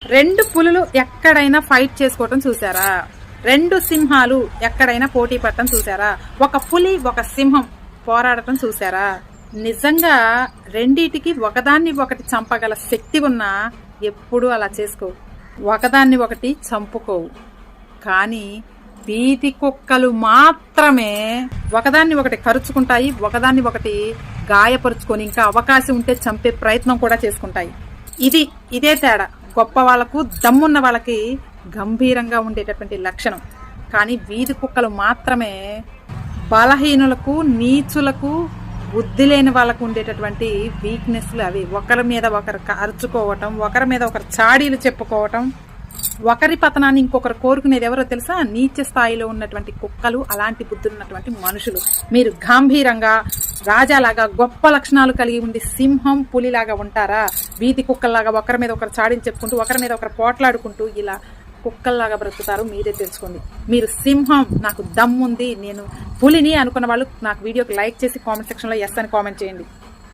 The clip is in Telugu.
రెండు పులులు ఎక్కడైనా ఫైట్ చేసుకోవటం చూసారా? రెండు సింహాలు ఎక్కడైనా పోటీ పడటం చూసారా? ఒక పులి ఒక సింహం పోరాడటం చూసారా? నిజంగా రెండిటికి ఒకదాన్ని ఒకటి చంపగల శక్తి ఉన్నా ఎప్పుడూ అలా చేసుకోవు, ఒకదాన్ని ఒకటి చంపుకోవు. కానీ వీధి కుక్కలు మాత్రమే ఒకదాన్ని ఒకటి కరుచుకుంటాయి, ఒకదాన్ని ఒకటి గాయపరుచుకొని ఇంకా అవకాశం ఉంటే చంపే ప్రయత్నం కూడా చేసుకుంటాయి. ఇదే తేడా. గొప్ప వాళ్ళకు దమ్మున్న వాళ్ళకి గంభీరంగా ఉండేటటువంటి లక్షణం. కానీ వీధి కుక్కలు మాత్రమే బలహీనులకు, నీచులకు, బుద్ధి లేని వాళ్ళకు ఉండేటటువంటి వీక్నెస్లు అవి. ఒకరి మీద ఒకరు అరుచుకోవటం, ఒకరి మీద ఒకరు చాడీలు చెప్పుకోవటం, ఒకరి పతనాన్ని ఇంకొకరు కోరుకునేది ఎవరో తెలుసా? నీచ స్థాయిలో ఉన్నటువంటి కుక్కలు, అలాంటి బుద్ధులు ఉన్నటువంటి మనుషులు. మీరు గంభీరంగా రాజాలాగా గొప్ప లక్షణాలు కలిగి ఉండి సింహం పులిలాగా ఉంటారా? వీధి కుక్కల్లాగా ఒకరి మీద ఒకరు చాడీలు చెప్పుకుంటూ, ఒకరి మీద ఒకరు పోట్లాడుకుంటూ ఇలా కుక్కల్లాగా బ్రతుకుతారు. మీరే తెలుసుకోండి. మీరు సింహం, నాకు దమ్ముంది, నేను పులిని అనుకున్న వాళ్ళు నాకు వీడియోకి లైక్ చేసి కామెంట్ సెక్షన్లో ఎస్ అని కామెంట్ చేయండి.